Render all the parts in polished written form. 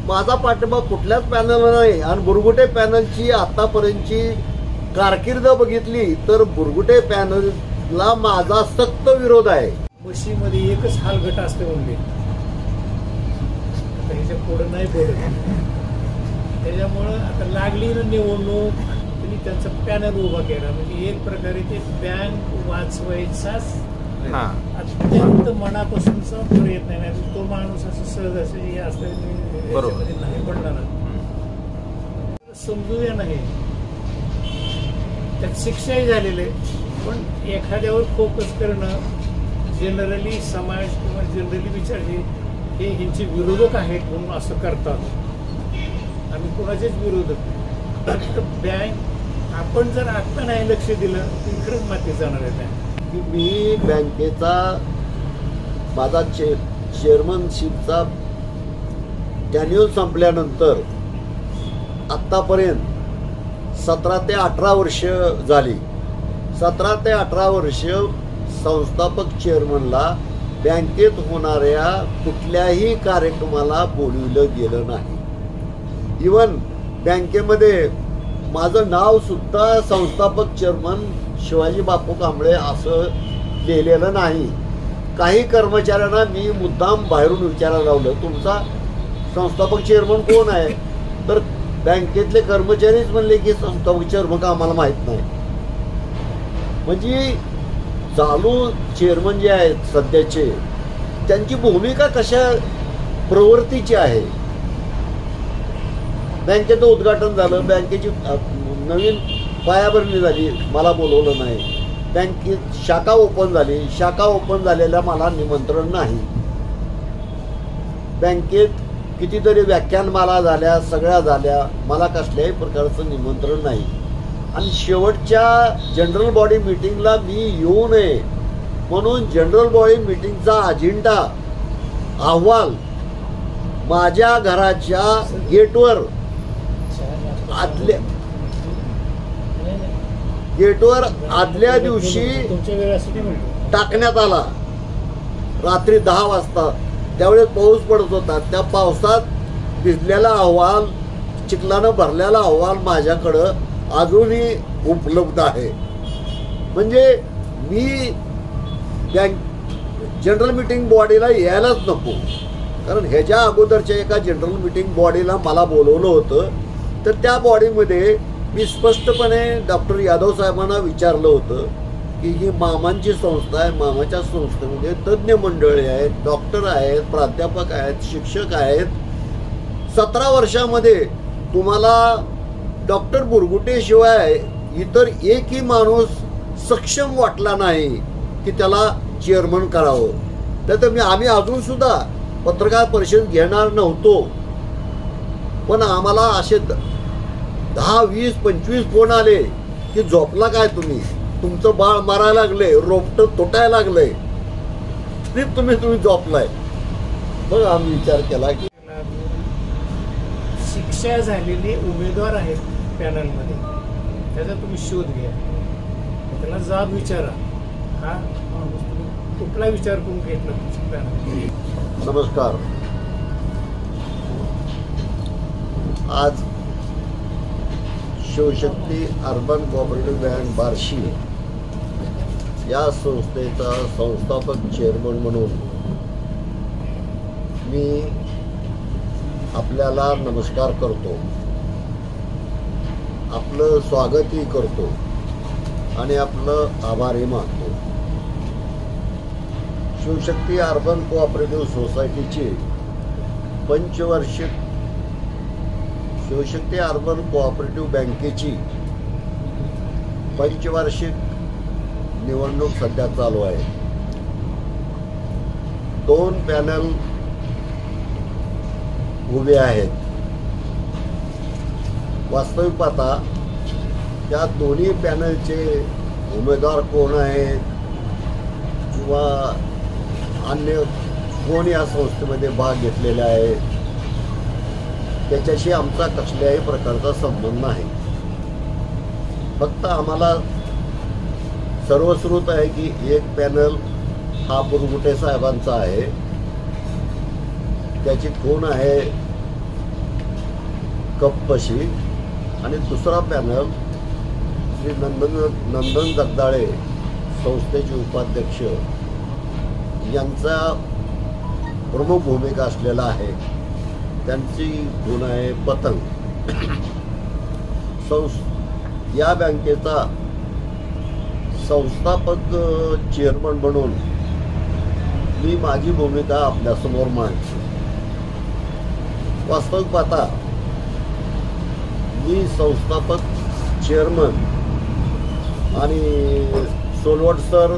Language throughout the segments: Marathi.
माझा पाठिंबा कुठल्याच पॅनलला नाही. आणि बुरगुटे पॅनलची आतापर्यंतची कारकीर्द बघितली तर बुरगुटे पॅनलला माझा सक्त विरोध आहे. म्हशीमध्ये एकच हालगट असते म्हणले, त्याच्या पुढे नाही बोलत. त्याच्यामुळं आता लागली ना निवडणूक, त्यांनी त्यांचा पॅनल उभा केला. म्हणजे एक प्रकारे ते बँक वाचवायचाच अत्यंत मनापासूनचा प्रयत्न नाही. तो माणूस असं सहज असं हे असं नाही पडणार. समजू द्या नाही, त्यात शिक्षाही झालेलं आहे. पण एखाद्यावर फोकस करणं, जनरली समाज किंवा जनरली विचारले हे ह्यांचे विरोधक आहेत म्हणून असं करतात. आम्ही कोणाचेच विरोधक नाही. फक्त बँक आपण जर आत्ता नाही लक्ष दिलं तर इकडेच माती जाणार आहे. मी बँकेचा माझा चेअरमनशिपचा टॅन्युअल संपल्यानंतर आत्तापर्यंत 17 ते 18 वर्ष झाली. 17 ते 18 वर्ष संस्थापक चेअरमनला बँकेत होणाऱ्या कुठल्याही कार्यक्रमाला बोलविलं गेलं नाही. इवन बँकेमध्ये माझं नाव सुद्धा संस्थापक चेअरमन शिवाजी बापू कांबळे असं लिहिलेलं नाही. काही कर्मचाऱ्यांना मी मुद्दाम बाहेरून विचारायला लावलं, तुमचा संस्थापक चेअरमन कोण आहे? तर बँकेतले कर्मचारीच म्हणले की संस्थापक चेअरमन का आम्हाला माहीत नाही. म्हणजे चालू चेअरमन जे आहेत सध्याचे, त्यांची भूमिका कशा प्रवृत्तीची आहे. बँकेचं उद्घाटन झालं, बँकेची नवीन पायाभरणी झाली, मला बोलवलं नाही. बँकेत शाखा ओपन झाली, शाखा ओपन झालेल्या मला निमंत्रण नाही. बँकेत कितीतरी व्याख्यानमाला झाल्या, सगळ्या झाल्या, मला कसल्याही प्रकारचं निमंत्रण नाही. आणि शेवटच्या जनरल बॉडी मीटिंगला मी येऊ नये म्हणून जनरल बॉडी मीटिंगचा अजेंडा अहवाल माझ्या घराच्या गेटवर आदल्या दिवशी टाकण्यात आला. रात्री 10 वाजता, त्यावेळेस पाऊस पडत होता. त्या पावसात भिजलेला अहवाल, चिखलानं भरलेला अहवाल माझ्याकडं अजूनही उपलब्ध आहे. म्हणजे मी जनरल मीटिंग बॉडीला यायलाच नको. कारण ह्याच्या अगोदरच्या एका जनरल मीटिंग बॉडीला मला बोलवलं होतं, तर त्या बॉडीमध्ये मी स्पष्टपणे डॉक्टर यादव साहेबांना विचारलं होतं की ही मामांची संस्था आहे, मामाच्या संस्थेमध्ये तज्ज्ञ मंडळी आहेत, डॉक्टर आहेत, प्राध्यापक आहेत, शिक्षक आहेत. 17 वर्षामध्ये तुम्हाला डॉक्टर बुरगुटे शिवाय इतर एकही माणूस सक्षम वाटला नाही की त्याला चेअरमन करावं. तर आम्ही अजून सुद्धा पत्रकार परिषद घेणार नव्हतो. पण आम्हाला असे 10, 20, 25 फोन आले की झोपला काय तुम्ही, तुमचं बाळ मारायला लागले, रोपटं तुटायला लागलंय, तरी तुम्ही झोपलाय. मग आम्ही विचार केला की शिक्षा झालेले उमेदवार आहेत पॅनलमध्ये, त्याचा तुम्ही शोध घ्या, त्याला जाब विचारा. हा कुठला विचार करून घेतला तुमच्या पॅनल? नमस्कार. आज Shivshakti urban cooperative bank Barshi या संस्थेचा संस्थापक चेअरमन म्हणून मी आपल्याला नमस्कार करतो, आपलं स्वागतही करतो आणि आपलं आभारही मानतो. शिवशक्ती अर्बन कोऑपरेटिव्ह सोसायटीची पंचवार्षिक, शिवशक्ती अर्बन कोऑपरेटिव्ह बँकेची पंचवार्षिक निवडणूक सध्या चालू आहे. 2 पॅनल उभे आहेत. वास्तविक पाहता त्या दोन्ही पॅनलचे उमेदवार कोण आहेत किंवा अन्य कोण या संस्थेमध्ये भाग घेतलेले आहे त्याच्याशी आमचा कसल्याही प्रकारचा संबंध नाही. फक्त आम्हाला सर्वश्रुत आहे की एक पॅनल हा बुरगुटे साहेबांचा आहे, त्याची कोण आहे कपशी आणि दुसरा पॅनल श्री नंदन जगदाळे संस्थेचे उपाध्यक्ष यांचा प्रमुख भूमिका असलेला आहे. त्यांची गुण आहे पतंग. या बँकेचा संस्थापक चेअरमन म्हणून मी माझी भूमिका आपल्यासमोर मांडतो. वास्तविक पाहता मी संस्थापक चेअरमन आणि सोलवट सर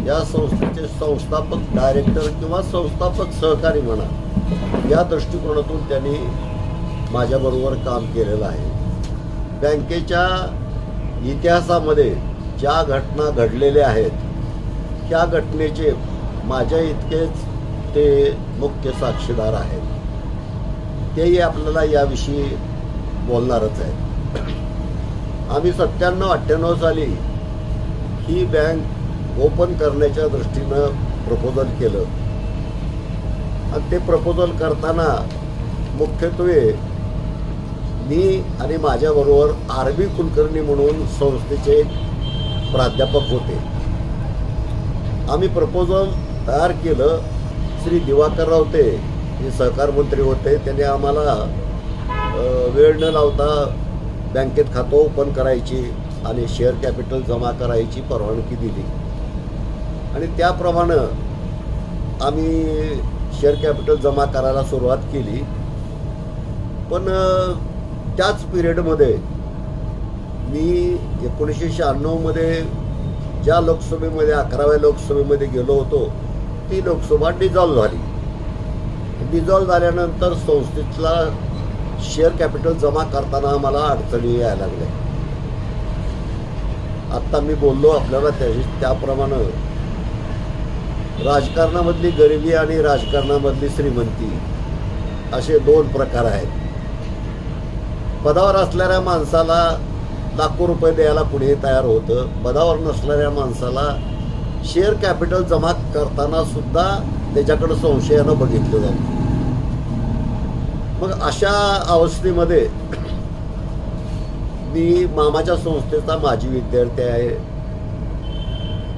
या संस्थेचे संस्थापक डायरेक्टर किंवा संस्थापक सहकारी म्हणा, या दृष्टिकोनातून त्यांनी माझ्याबरोबर काम केलेलं आहे. बँकेच्या इतिहासामध्ये ज्या घटना घडलेल्या आहेत त्या घटनेचे माझ्या इतकेच ते मुख्य साक्षीदार आहेत. तेही आपल्याला याविषयी बोलणारच आहेत. आम्ही 97-98 साली ही बँक ओपन करण्याच्या दृष्टीनं प्रपोजल केलं आणि ते प्रपोजल करताना मुख्यत्वे मी आणि माझ्याबरोबर RB कुलकर्णी म्हणून संस्थेचे प्राध्यापक होते. आम्ही प्रपोजल तयार केलं. श्री दिवाकर रावते हे सहकार मंत्री होते. त्यांनी आम्हाला वेळ न लावता बँकेत खातं ओपन करायची आणि शेअर कॅपिटल जमा करायची परवानगी दिली आणि त्याप्रमाणे आम्ही शेअर कॅपिटल जमा करायला सुरुवात केली. पण त्याच पिरियडमध्ये मी 1996 मध्ये ज्या लोकसभेमध्ये 11व्या लोकसभेमध्ये गेलो होतो ती लोकसभा डिझॉल्व्ह झाली. डिझॉल्व्ह झाल्यानंतर संस्थेतला शेअर कॅपिटल जमा करताना आम्हाला अडचणी यायला लागल्या. आत्ता मी बोललो आपल्याला त्याप्रमाणे राजकारणामधली गरिबी आणि राजकारणामधली श्रीमंती असे 2 प्रकार आहेत. पदावर असणाऱ्या माणसाला लाखो रुपये द्यायला कुणीही तयार होतं. पदावर नसणाऱ्या माणसाला शेअर कॅपिटल जमा करताना सुद्धा त्याच्याकडे संशयानं बघितलं जातं. मग अशा अवस्थेमध्ये मी मामाच्या संस्थेचा माजी विद्यार्थी आहे.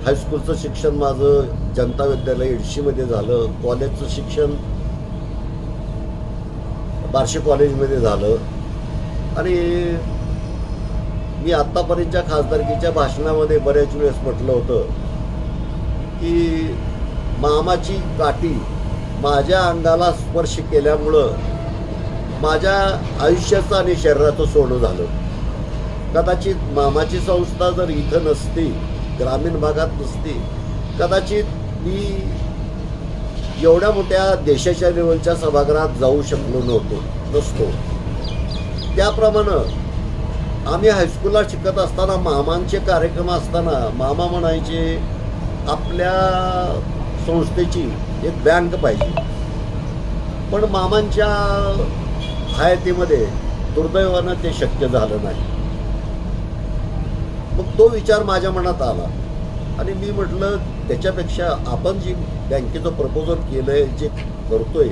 हायस्कूलचं शिक्षण माझं जनता विद्यालय इडशीमध्ये झालं. कॉलेजचं शिक्षण बार्शी कॉलेजमध्ये झालं आणि मी आत्तापर्यंतच्या खासदारकीच्या भाषणामध्ये बऱ्याच वेळेस म्हटलं होतं की मामाची काठी माझ्या अंगाला स्पर्श केल्यामुळं माझ्या आयुष्याचं आणि शरीराचं सोनं झालं. कदाचित मामाची संस्था जर इथं नसती, ग्रामीण भागात नसती, कदाचित मी एवढ्या मोठ्या देशाच्या लेवलच्या सभागृहात जाऊ शकलो नसतो. त्याप्रमाणे आम्ही हायस्कूलला शिकत असताना मामांचे कार्यक्रम असताना मामा म्हणायचे आपल्या संस्थेची एक बँक पाहिजे. पण मामांच्या हयातीमध्ये दुर्दैवानं ते शक्य झालं नाही. मग तो विचार माझ्या मनात आला आणि मी म्हटलं त्याच्यापेक्षा आपण जी बँकेचं प्रपोजल केलंय, जे करतोय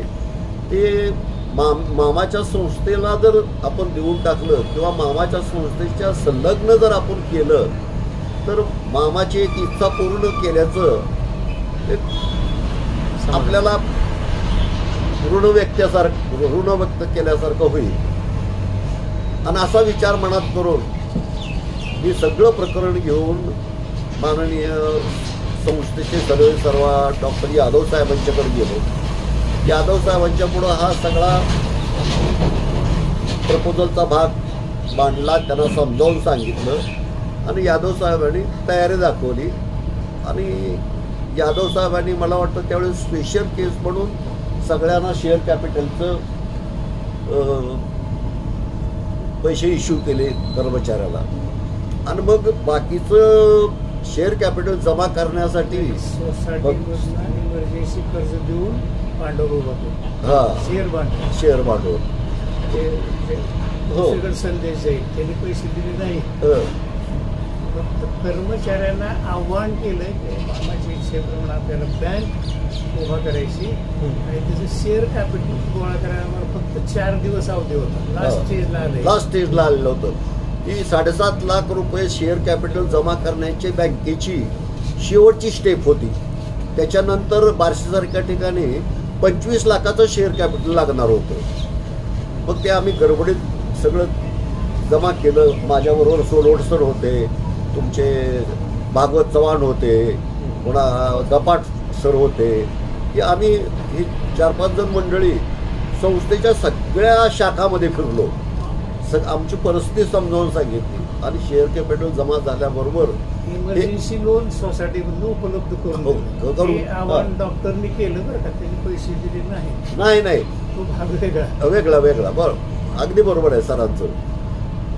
ते मामाच्या संस्थेला जर आपण देऊन टाकलं किंवा मामाच्या संस्थेच्या संलग्न जर आपण केलं तर मामाची एक इच्छा पूर्ण केल्याचं आपल्याला ऋण व्यक्त केल्यासारखं होईल. आणि असा विचार मनात करून मी सगळं प्रकरण घेऊन माननीय संस्थेचे सर्वेसर्वा डॉक्टर यादव साहेबांच्याकडे गेलो. यादव साहेबांच्या पुढं हा सगळा प्रपोजलचा भाग मांडला. त्यांना समजावून सांगितलं आणि यादव साहेबांनी तयारी दाखवली आणि यादव साहेबांनी मला वाटतं त्यावेळेस स्पेशल केस म्हणून सगळ्यांना शेअर कॅपिटलचं पैसे इश्यू केले कर्मचाऱ्याला आणि मग बाकीचं शेअर कॅपिटल जमा करण्यासाठी इमर्जन्सी कर्ज देऊन भांडवल उभारतो. शेअर भांडवल हो संदेश जाईल. त्यांनी पैसे दिले नाही. फक्त कर्मचाऱ्यांना आव्हान केलं की मामाच्या इच्छेप्रमाणे आपल्याला बँक उभा करायची आणि त्याचं शेअर कॅपिटल गोळा करायला आम्हाला फक्त 4 दिवस अवधी होता. लास्ट स्टेजला आले. लास्ट स्टेजला आलेलं होतं की 7.5 लाख रुपये शेअर कॅपिटल जमा करण्याची बँकेची शेवटची स्टेप होती. त्याच्यानंतर बार्शीसारख्या ठिकाणी 25 लाखाचं शेअर कॅपिटल लागणार होतं. मग ते आम्ही गडबडीत सगळं जमा केलं. माझ्याबरोबर सोलोड सर होते, तुमचे भागवत चव्हाण होते, पुन्हा गपाट सर होते, की आम्ही ही 4-5 जण मंडळी संस्थेच्या सगळ्या शाखामध्ये फिरलो. आमची परिस्थिती समजावून सांगितली आणि शेअर कॅपिटल जमा झाल्याबरोबर इमर्जन्सी लोन सोसायटीमधून उपलब्ध करून हे आव्हान डॉक्टरनी केलं बरं का. त्यांनी पैसे दिले नाही. तो भाग वेगळा बरं, अगदी बरोबर आहे सरांचं.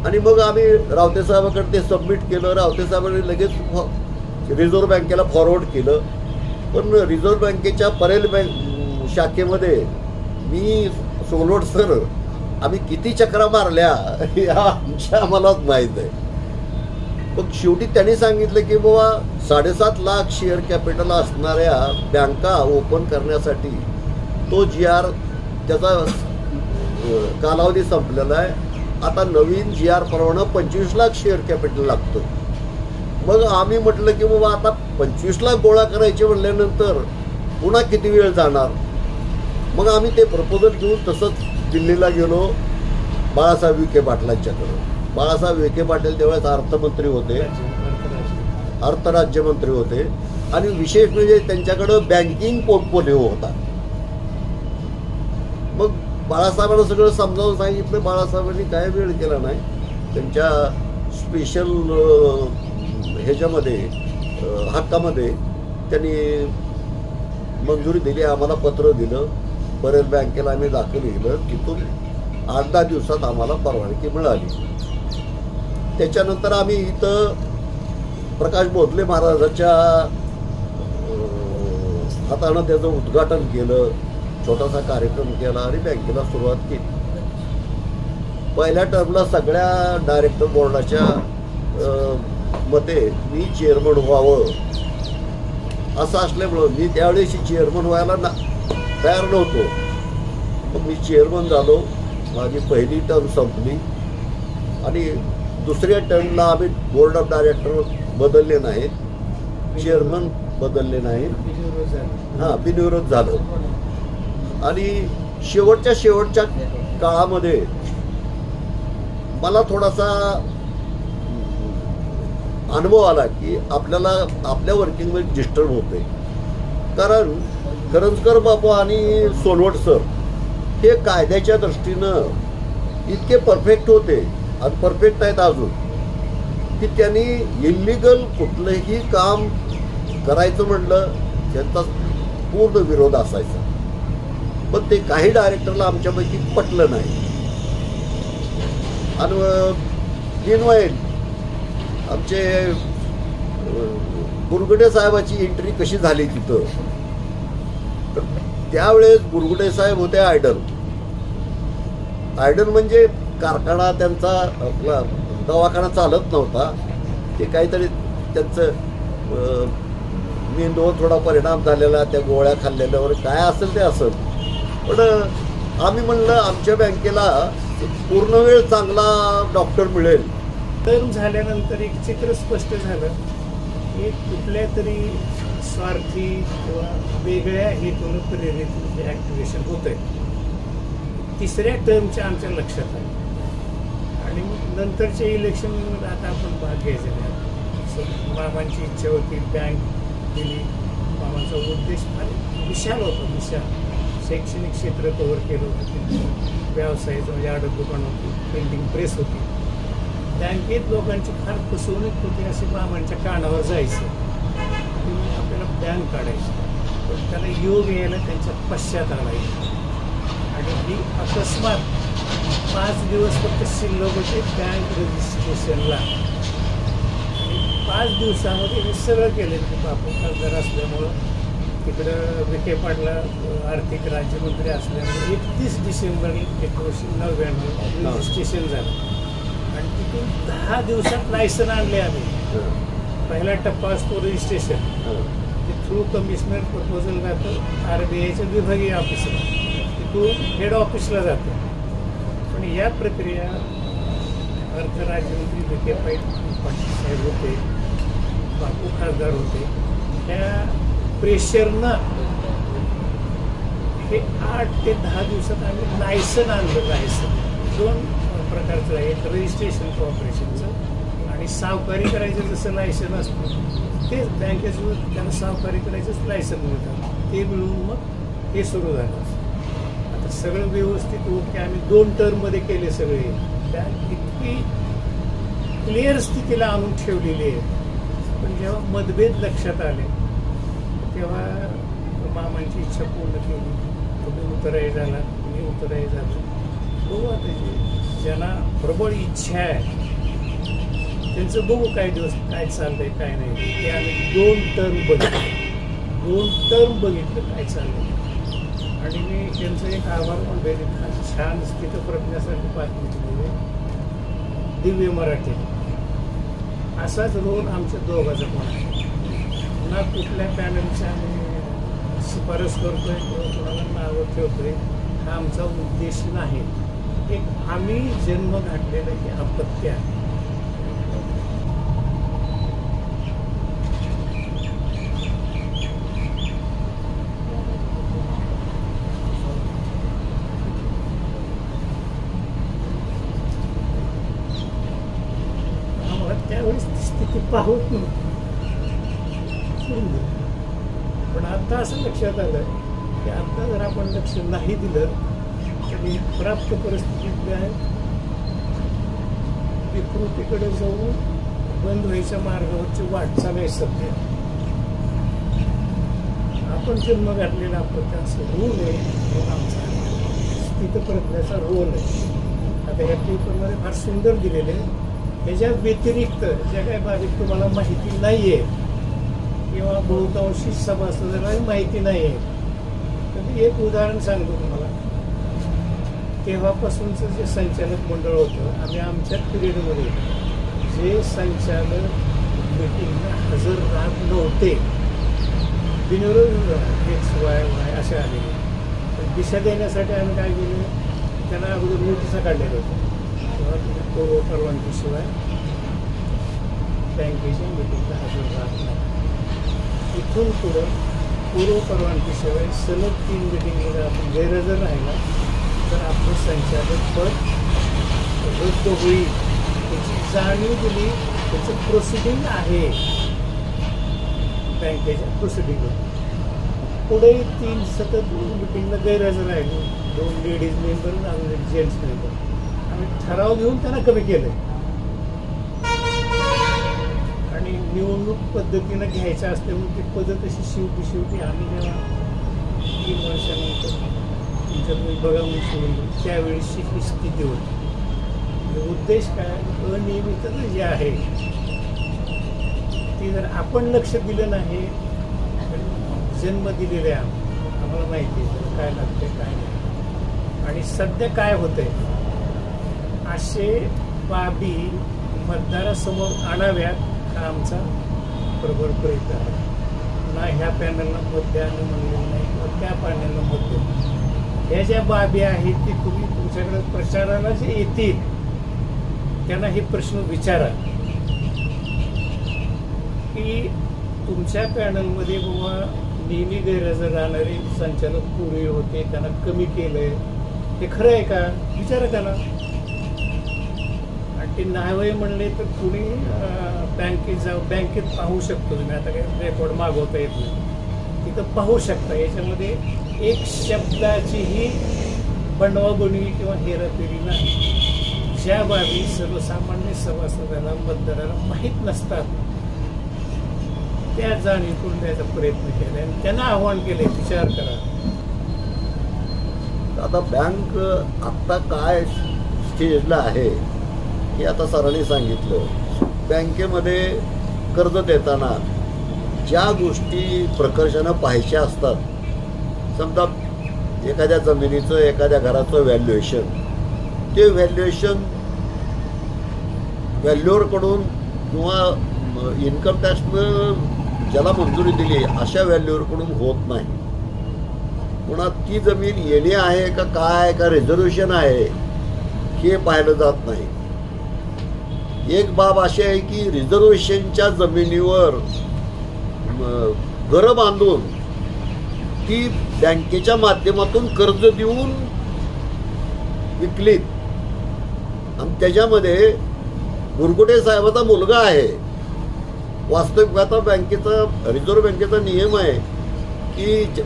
आणि मग आम्ही रावते साहेबांकडे ते सबमिट केलं. रावते साहेबांनी लगेच रिझर्व्ह बँकेला फॉरवर्ड केलं. पण रिझर्व्ह बँकेच्या परेल बँक शाखेमध्ये मी सोलोड सर आम्ही किती चक्रा मारल्या हे आम्हालाच माहीत आहे. मग शेवटी त्यांनी सांगितलं की बाबा 7.5 लाख शेअर कॅपिटल असणाऱ्या बँका ओपन करण्यासाठी तो GR त्याचा कालावधी संपलेला आहे. आता नवीन GR प्रमाणे 25 लाख शेअर कॅपिटल लागतं. मग आम्ही म्हटलं की बाबा आता 25 लाख गोळा करायचे म्हणल्यानंतर पुन्हा किती वेळ जाणार. मग आम्ही ते प्रपोजल घेऊन तसंच दिल्लीला गेलो बाळासाहेब विखे पाटलांच्याकडं. बाळासाहेब विखे पाटील त्यावेळेस अर्थमंत्री होते, अर्थराज्यमंत्री होते आणि विशेष म्हणजे त्यांच्याकडं बँकिंग पोर्टफोलिओ होता. मग बाळासाहेबांना सगळं समजावून सांगितलं. बाळासाहेबांनी काय वेळ केला नाही. त्यांच्या स्पेशल ह्याच्यामध्ये हक्कामध्ये त्यांनी मंजुरी दिली. आम्हाला पत्र दिलं. बरेच बँकेला आम्ही दाखल केलं. तिथून 8-10 दिवसात आम्हाला परवानगी मिळाली. त्याच्यानंतर आम्ही इथं प्रकाश भोसले महाराजाच्या हातानं त्याचं उद्घाटन केलं. छोटासा कार्यक्रम केला आणि बँकेला सुरुवात केली. पहिल्या टर्मला सगळ्या डायरेक्टर बोर्डाच्या मते मी चेअरमन व्हावं असं असल्यामुळं मी त्यावेळेस चेअरमन व्हायला तयार नव्हतो. मग मी चेअरमन झालो. माझी पहिली टर्म संपली आणि दुसऱ्या टर्मला आम्ही बोर्ड ऑफ डायरेक्टर बदलले नाहीत, चेअरमन बदलले नाहीत, बिनविरोध झालं. आणि शेवटच्या काळामध्ये मला थोडासा अनुभव आला की आपल्याला आपल्या वर्किंगमध्ये डिस्टर्ब होते. कारण करंजकर बापू आणि सोनवट सर हे कायद्याच्या दृष्टीनं इतके परफेक्ट होते आणि परफेक्ट आहेत अजून की त्यांनी इल्लिगल कुठलंही काम करायचं म्हटलं त्यांचा पूर्ण विरोध असायचा. पण ते काही डायरेक्टरला आमच्यापैकी पटलं नाही. आणि बिनवाईल आमचे बुरगुडे साहेबाची एंट्री कशी झाली तिथं, तर त्यावेळेस बुरगुडे साहेब होते आयडल म्हणजे कारखाना त्यांचा आपला दवाखाना चालत नव्हता. ते काहीतरी त्यांचं मेंदूवर थोडा परिणाम झालेला, त्या गोळ्या खाल्लेल्यावर काय असेल ते असेल. पण आम्ही म्हणलं आमच्या बँकेला पूर्ण वेळ चांगला डॉक्टर मिळेल. टर्म झाल्यानंतर एक चित्र स्पष्ट झालं की कुठल्या तरी स्वार्थी किंवा वेगळ्या हेतून प्रेरित ॲक्टिव्हेशन होतंय. तिसऱ्या टर्मच्या आमच्या लक्षात आलं आणि नंतरच्या इलेक्शनमध्ये आता आपण भाग घ्यायचा नाही. मामांची इच्छा होती, बँक दिली. मामांचा उद्देश फार विशाल होता, विशाल. शैक्षणिक क्षेत्र कव्हर केलं होतं, व्यवसायाचं म्हणजे आडत दुकान होती, प्रिंटिंग प्रेस होती. बँकेत लोकांची फार फसवणूक होती असे मामांच्या कानावर जायचं. आपल्याला बँक काढायची, पण त्याला योग यायला त्यांच्या पश्चात आणायचं. आणि ही अकस्मात 5 दिवस फक्त शिल्लक होते बँक रजिस्ट्रेशनला. आणि 5 दिवसामध्ये हे सगळं केलं की बापू खासदार असल्यामुळं, तिकडं विखे पाटला आर्थिक राज्यमंत्री असल्यामुळे 31 डिसेंबर 1999 रजिस्ट्रेशन झालं. आणि तिथून 10 दिवसात लायसन आणले आम्ही. पहिला टप्पा असतो रजिस्ट्रेशन, ते थ्रू कमिशनर प्रपोजल जातं RBIच्या विभागीय ऑफिसला, तिथून हेड ऑफिसला जातं. पण या प्रक्रिया अर्थ राज्यमंत्री विखे पाटील साहेब होते, बापू खासदार होते, त्या प्रेशरनं हे 8 ते 10 दिवसात आम्ही लायसन आणलं. लायसन 2 प्रकारचं आहे, एक रजिस्ट्रेशन कॉर्पोरेशनचं आणि सावकारी करायचं जसं लायसन असतं तेच बँकेचं त्यांना सावकारी करायचंच लायसन मिळतं. ते मिळून मग हे सुरू झालं. आता सगळं व्यवस्थित ओके. आम्ही 2 टर्ममध्ये केले सगळे. बँक इतकी क्लिअर स्थितीला आणून ठेवलेली आहे. पण जेव्हा मतभेद लक्षात आले तेव्हा मामांची इच्छा पूर्ण केली. तुम्ही उतराई झाला, मी उतराई झालो. बघू आता ज्यांना प्रबळ इच्छा आहे त्यांचं बघू काही दिवस काय चाललंय काय नाही. ते आम्ही 2 टर्म बघितले. 2 टर्म बघितलं काय चाललंय. आणि मी त्यांचं एक आभार मानले. छान स्थितप्रज्ञासाठी पाठवले दिव्य मराठी. असाच रोल आमच्या दोघांचा पण आहे. ना कुठल्या पॅनलच्या आम्ही शिफारस करतोय किंवा कोणाला नावं ठेवतोय हा आमचा उद्देश नाही. एक आम्ही जन्म घातलेलं हे अपत्य आहे. त्यावेळेस स्थिती पाहत नव्हती. पण आता असं लक्षात आलं की आता जर आपण लक्ष नाही दिलं तर प्राप्त परिस्थितीतल्या विकृतीकडे जाऊन बंद व्हायच्या मार्गावरची वाटचाल आहे सध्या. आपण जन्म घातलेला आपण असं रोल आहे. रोल आमचा स्थितप्रज्ञाचा रोल आहे. आता ह्या पेपरमध्ये फार सुंदर दिलेले आहे. ह्याच्या व्यतिरिक्त ज्या काही बाबीत तुम्हाला माहिती नाही आहे किंवा बहुतांशी सभासदांना माहिती नाही आहे तर मी एक उदाहरण सांगतो तुम्हाला. तेव्हापासूनचं जे संचालक मंडळ होतं आम्ही आमच्या पिरियडमध्ये जे संचालक मीटिंगला हजर राहत नव्हते बिनविरोध XY असे आलेले तर दिशा देण्यासाठी आम्ही काय केलं त्यांना अगोदर नोटिसा काढलेल्या होत्या. पूर्व परवानगीशिवाय बँकेच्या मीटिंगला हजर राहत नाही. इथून पुढं पूर्व परवानगीशिवाय सलग 3 मीटिंगमध्ये आपण गैरहजर राहिला तर आपलं संचालक पद रद्द होईल. त्याची जाणीव दिली. त्याचं प्रोसिडिंग आहे बँकेच्या प्रोसिडिंगवर. पुढे 3 सतत मीटिंगला गैरहजर राहिले. 2 लेडीज मेंबर आणि 1 जेंट्स मेंबर. आम्ही ठराव घेऊन त्यांना कमी केलं आणि निवडणूक पद्धतीनं घ्यायचं असते म्हणून ती पद्धत अशी शेवटी आम्ही जेव्हा 3 वर्षानंतर तुमच्याकडे बघा मी सोडून त्यावेळेसची ही स्थिती होती. उद्देश काय अनियमितता जी आहे ती जर आपण लक्ष दिलं नाही जन्म दिलेले आम्हाला माहिती आहे काय लागते काय नाही. आणि सध्या काय होतंय असे बाबी मतदारासमोर आणाव्यात हा आमचा प्रबळ प्रयत्न आहे. ना ह्या पॅनलला मत द्यायला म्हणलेलं नाही किंवा त्या पॅनलला मत द्या. ह्या ज्या बाबी आहेत की तुम्ही तुमच्याकडे प्रचाराला जे येतील त्यांना हे प्रश्न विचारा की तुमच्या पॅनलमध्ये बाबा नेहमी गैरहजर राहणारे संचालक पूर्वी होते त्यांना कमी केलंय हे खरं आहे का विचारा त्याला. आणि ते नाही म्हणले तर कुणी बँकेत जाऊ बँकेत पाहू शकतो तुम्ही. आता काही रेकॉर्ड मागवता येत नाही तिथं पाहू शकता. याच्यामध्ये एक शब्दाचीही बनवाबनवी किंवा हेराफेरी नाही. ज्या बाबी सर्वसामान्य सभासदाला मतदाराला माहीत नसतात त्या जाणीवून द्यायचा प्रयत्न केला आणि त्यांना आव्हान केले विचार करा. आता बँक आत्ता काय स्टेजला आहे हे आता सरांनी सांगितलं. बँकेमध्ये कर्ज देताना ज्या गोष्टी प्रकर्षानं पाहायच्या असतात समजा एखाद्या जमिनीचं एखाद्या घराचं व्हॅल्युएशन ते व्हॅल्युएशन व्हॅल्युअरकडून किंवा इन्कम टॅक्सनं ज्याला मंजुरी दिली अशा व्हॅल्यूवरकडून होत नाही. पुन्हा ती जमीन येणे आहे का काय का रिझर्वेशन आहे हे पाहिलं जात नाही. एक बाब अशी आहे की रिझर्वेशनच्या जमिनीवर घरं बांधून ती बँकेच्या माध्यमातून कर्ज देऊन विकलीत. आणि त्याच्यामध्ये गुरगुटे साहेबाचा मुलगा आहे. वास्तविक आता बँकेचा रिझर्व्ह बँकेचा नियम आहे की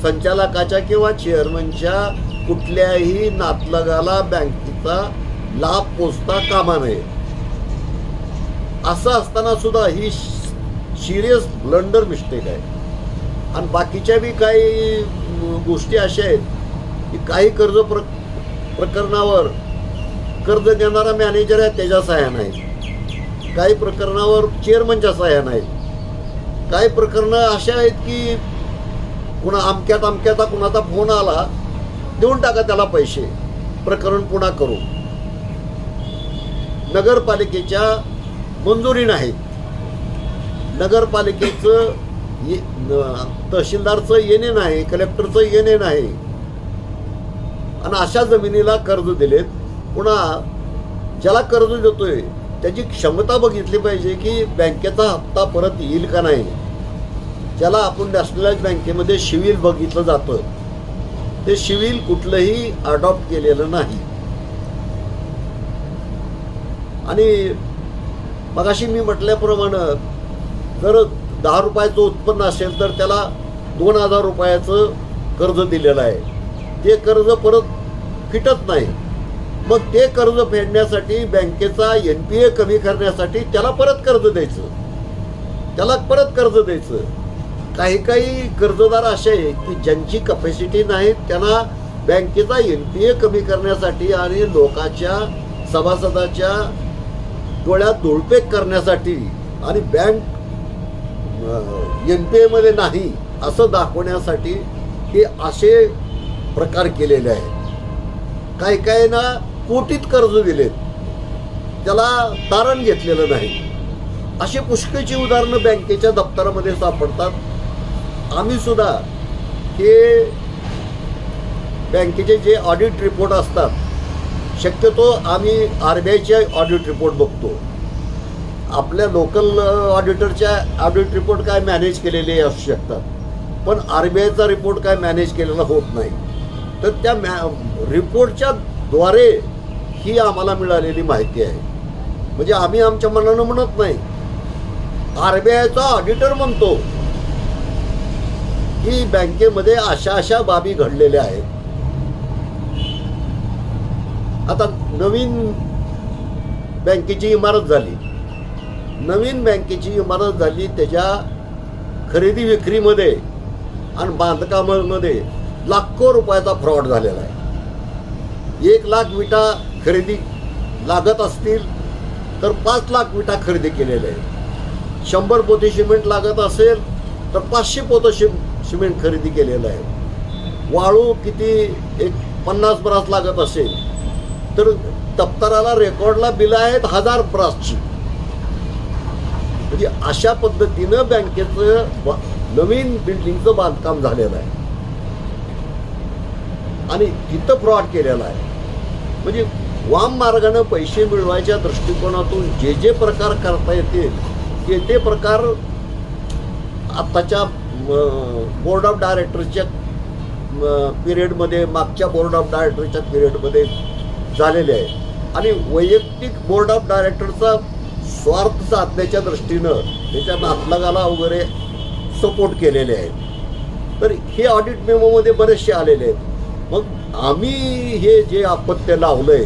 संचालकाच्या किंवा चेअरमनच्या कुठल्याही नातलगाला बँकेचा लाभ पोचता कामा नये. असं असताना सुद्धा ही सिरियस ब्लंडर मिस्टेक आहे. आणि बाकीच्या बी काही गोष्टी अशा आहेत की काही कर्ज प्रकरणावर कर्ज देणारा मॅनेजर आहे त्याच्या सह्या नाहीत, काही प्रकरणावर चेअरमनच्या सह्या नाहीत, काही प्रकरणं अशा आहेत की कुणा अमक्याचा कुणाचा फोन आला देऊन टाका त्याला पैसे, प्रकरण पुन्हा करू. नगरपालिकेच्या मंजुरी नाहीत, नगरपालिकेचं तहसीलदारचं येणे नाही, कलेक्टरचं येणे नाही. आणि अशा जमिनीला कर्ज दिलेत. पुन्हा ज्याला कर्ज देतोय त्याची क्षमता बघितली पाहिजे की बँकेचा हप्ता परत येईल का नाही. ज्याला आपण नॅशनलाइज बँकेमध्ये सिव्हिल बघितलं जातं ते सिव्हिल कुठलंही अडॉप्ट केलेलं नाही. आणि मगाशी मी म्हटल्याप्रमाणे जर 10 रुपयाचं उत्पन्न असेल तर त्याला 2000 रुपयाचं कर्ज दिलेलं आहे. ते कर्ज परत फिटत नाही. मग ते कर्ज फेडण्यासाठी बँकेचा NPA कमी करण्यासाठी त्याला परत कर्ज द्यायचं. काही कर्जदार असे आहेत की ज्यांची कपॅसिटी नाही त्यांना बँकेचा NPA कमी करण्यासाठी आणि लोकांच्या सभासदाच्या डोळ्यात धुळपेक करण्यासाठी आणि बँक NPA मध्ये नाही असं दाखवण्यासाठी हे असे प्रकार केलेले आहेत. काही ना कोटीत कर्ज दिलेत, त्याला तारण घेतलेलं नाही. अशी पुष्कळची उदाहरणं बँकेच्या दप्तरामध्ये सापडतात. आम्ही सुद्धा हे बँकेचे जे ऑडिट रिपोर्ट असतात, शक्यतो आम्ही RBIचे ऑडिट रिपोर्ट बघतो. आपल्या लोकल ऑडिटरच्या ऑडिट रिपोर्ट काय मॅनेज केलेले असू शकतात, पण RBIचा रिपोर्ट काय मॅनेज केलेला होत नाही. तर त्या रिपोर्टच्या द्वारे ही आम्हाला मिळालेली माहिती आहे. म्हणजे आम्ही आमच्या मनानं म्हणत नाही, RBIचा ऑडिटर म्हणतो की बँकेमध्ये अशा बाबी घडलेल्या आहेत. आता नवीन बँकेची इमारत झाली, त्याच्या खरेदी विक्रीमध्ये आणि बांधकामामध्ये लाखो रुपयाचा फ्रॉड झालेला आहे. 1 लाख विटा खरेदी लागत असतील तर 5 लाख विटा खरेदी केलेल्या आहेत. 100 पोते सिमेंट लागत असेल तर 500 पोतं सिमेंट खरेदी केलेलं आहे. वाळू किती 50 ब्रास लागत असेल तर दप्तराला रेकॉर्डला बिल आहेत 1000 ब्रासची. म्हणजे अशा पद्धतीनं बँकेचं नवीन बिल्डिंगचं बांधकाम झालेलं आहे आणि तिथं फ्रॉड केलेला आहे. म्हणजे वाम मार्गाने पैसे मिळवायच्या दृष्टिकोनातून जे प्रकार करता येतील ते प्रकार आत्ताच्या बोर्ड ऑफ डायरेक्टरच्या पिरियडमध्ये, मागच्या बोर्ड ऑफ डायरेक्टरच्या पिरियडमध्ये झालेले आहे. आणि वैयक्तिक बोर्ड ऑफ डायरेक्टरचा स्वार्थ साधण्याच्या दृष्टीनं त्याच्या नातलगाला वगैरे सपोर्ट केलेले आहेत. तर हे ऑडिट मेमोमध्ये बरेचसे आलेले आहेत. मग आम्ही हे जे अपत्य लावलंय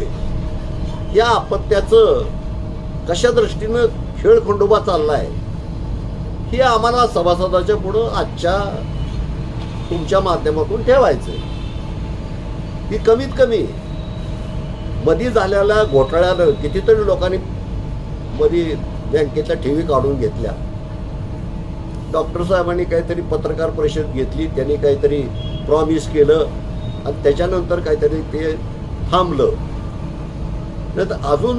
या अपत्याचं कशा दृष्टीनं खेळखंडोबा चाललाय हे आम्हाला सभासदाच्या पुढं आजच्या तुमच्या माध्यमातून ठेवायचं की कमीत कमी मधी झालेल्या घोटाळ्यानं कितीतरी लोकांनी मधी बँकेच्या ठेवी काढून घेतल्या. डॉक्टर साहेबांनी काहीतरी पत्रकार परिषद घेतली, त्यांनी काहीतरी प्रॉमिस केलं आणि त्याच्यानंतर काहीतरी ते थांबलं. नाही तर अजून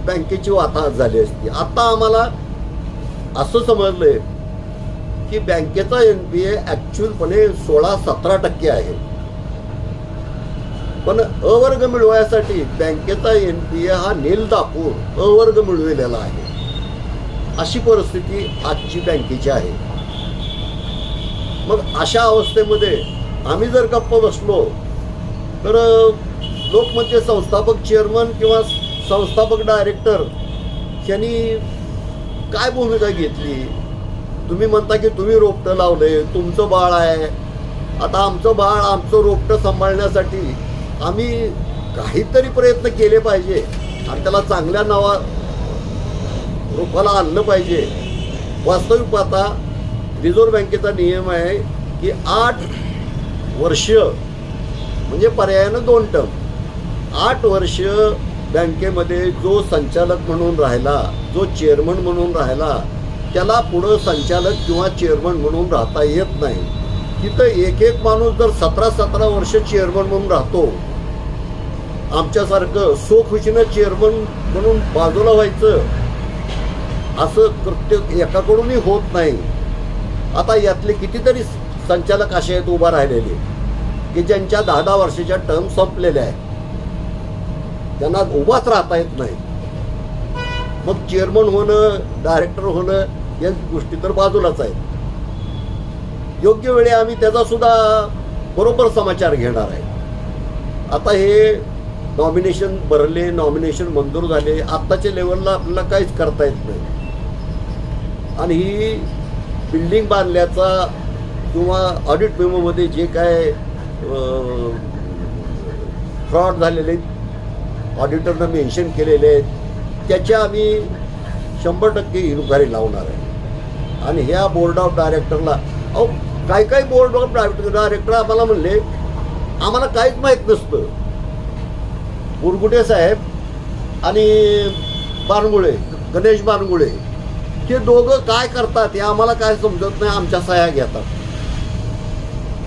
बँकेची वाताहत झाली असती. आता आम्हाला असं समजलंय की बँकेचा एनपीए ऍक्च्युअलपणे 16-17% आहे, पण अवर्ग मिळवायसाठी बँकेचा एनपीए हा नील दाखवून अवर्ग मिळविलेला आहे. अशी परिस्थिती आजची बँकेची आहे. मग अशा अवस्थेमध्ये आम्ही जर गप्प बसलो तर लोक म्हणजे संस्थापक चेअरमन किंवा संस्थापक डायरेक्टर यांनी काय भूमिका घेतली. तुम्ही म्हणता की तुम्ही रोपटं लावले, तुमचं बाळ आहे. आता आमचं बाळ, आमचं रोपटं सांभाळण्यासाठी आम्ही काहीतरी प्रयत्न केले पाहिजे आणि त्याला चांगल्या नावा रोपाला आणलं पाहिजे. वास्तविक पाहता रिझर्व्ह बँकेचा नियम आहे की 8 वर्ष म्हणजे पर्यायानं 2 टर्म, 8 वर्ष बँकेमध्ये जो संचालक म्हणून राहिला, जो चेअरमन म्हणून राहिला, त्याला पुढं संचालक किंवा चेअरमन म्हणून राहता येत नाही. तिथं एक माणूस जर 17 वर्ष चेअरमन म्हणून राहतो, आमच्यासारखं सोखुशीनं चेअरमन म्हणून बाजूला व्हायचं असं कृत्य एकाकडूनही होत नाही. आता यातले कितीतरी संचालक असे आहेत उभा राहिलेले की ज्यांच्या 10 वर्षाच्या टर्म संपलेल्या आहेत, त्यांना उभाच राहता येत नाही. मग चेअरमन होणं, डायरेक्टर होणं या गोष्टी तर बाजूलाच आहेत. योग्य वेळी आम्ही त्याचा सुद्धा बरोबर समाचार घेणार आहे. आता हे नॉमिनेशन भरले, नॉमिनेशन मंजूर झाले, आत्ताच्या लेवलला आपल्याला काहीच करता येत नाही. आणि ही बिल्डिंग बांधल्याचा किंवा ऑडिट मेमोमध्ये जे काय फ्रॉड झालेले ऑडिटरनं मेन्शन केलेले आहेत त्याच्या आम्ही 100% इन्क्वायरी लावणार आहे. आणि ह्या बोर्ड ऑफ डायरेक्टरला काही बोर्ड ऑफ डायरेक्टर आम्हाला म्हणले आम्हाला काहीच माहीत नसतं. बुरगुटे साहेब आणि बानगुळे, गणेश बानगुळे हे दोघं काय करतात हे आम्हाला काय समजत नाही, आमच्या सह्या घेतात.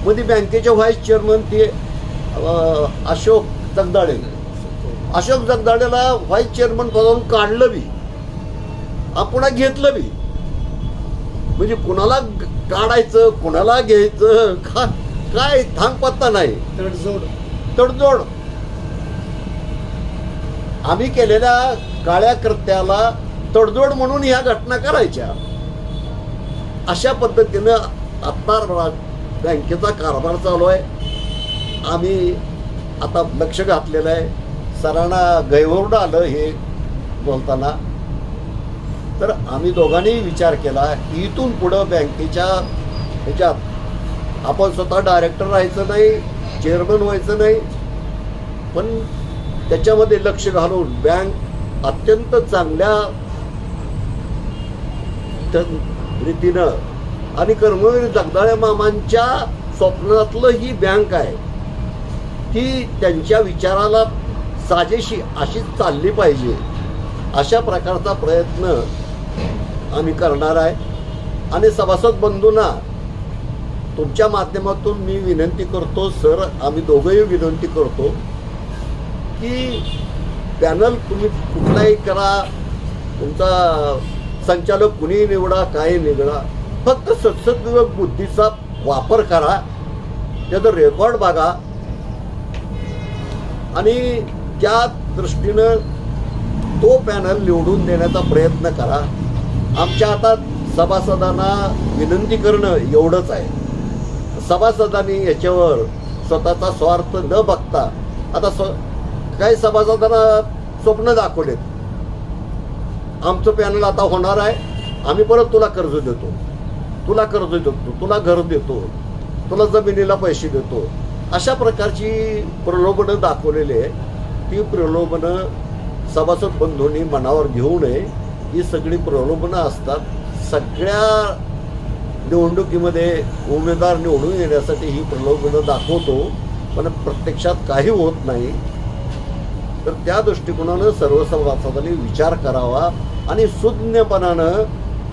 मध्ये बँकेचे व्हाईस चेअरमन ते अशोक जगदाळेला व्हाईस चेअरमन पदावरून काढलं बी, पुन्हा घेतलं बी. म्हणजे कुणाला काढायचं, कुणाला घ्यायचं, काय थांग पत्ता नाही. तडजोड आम्ही केलेल्या काळ्या कृत्याला तडजोड म्हणून ह्या घटना करायच्या. अशा पद्धतीनं आता बँकेचा कारभार चालू आहे. आम्ही आता लक्ष घातलेलं आहे. सरांना गैरवरून आलं हे बोलताना, तर आम्ही दोघांनी विचार केला की इथून पुढं बँकेच्या ह्याच्यात आपण स्वतः डायरेक्टर राहायचं नाही, चेअरमन व्हायचं नाही, पण त्याच्यामध्ये लक्ष घालून बँक अत्यंत चांगल्या रीतीनं आणि कर्मवीर जगदाळे मामांच्या स्वप्नातलं ही बँक आहे, ती त्यांच्या विचाराला साजेशी अशीच चालली पाहिजे, अशा प्रकारचा प्रयत्न आम्ही करणार आहे. आणि सभासद बंधूंना तुमच्या माध्यमातून मी विनंती करतो, सर आम्ही दोघंही विनंती करतो की पॅनल तुम्ही कुठलाही करा, तुमचा संचालक कुणीही निवडा, काही निवडा, फक्त सद्सद्विवेक बुद्धीचा वापर करा, त्याचं रेकॉर्ड बघा आणि त्या दृष्टीनं तो पॅनल निवडून देण्याचा प्रयत्न करा. आमच्या हातात सभासदांना विनंती करणं एवढंच आहे. सभासदांनी याच्यावर स्वतःचा स्वार्थ न बघता, आता काही सभासदांना स्वप्न दाखवलेत, आमचं पॅनल आता होणार आहे, आम्ही परत तुला कर्ज देतो, तुला कर्ज देतो, तुला घर देतो, तुला जमिनीला पैसे देतो, अशा प्रकारची प्रलोभनं दाखवलेली आहे. ती प्रलोभनं सभासद बंधूंनी मनावर घेऊ नये. ही सगळी प्रलोभनं असतात. सगळ्या निवडणुकीमध्ये उमेदवार निवडून येण्यासाठी ही प्रलोभनं दाखवतो, पण प्रत्यक्षात काही होत नाही. तर त्या दृष्टिकोनानं सर्व सभासदांनी विचार करावा आणि सुज्ञपणानं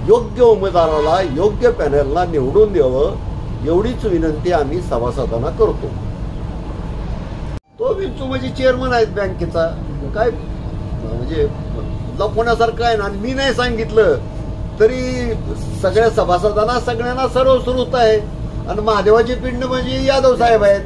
योग्य उमेदवाराला, योग्य पॅनलला निवडून द्यावं, एवढीच विनंती आम्ही सभासदांना करतो. तो विंचू म्हणजे चेअरमन आहेत बँकेचा, काय म्हणजे लपवण्यासारखं आहे ना. आणि मी नाही सांगितलं तरी सगळ्या सभासदांना सगळ्यांना सर्व सुरूच आहे आणि महादेवाची पिंड म्हणजे यादव साहेब आहेत.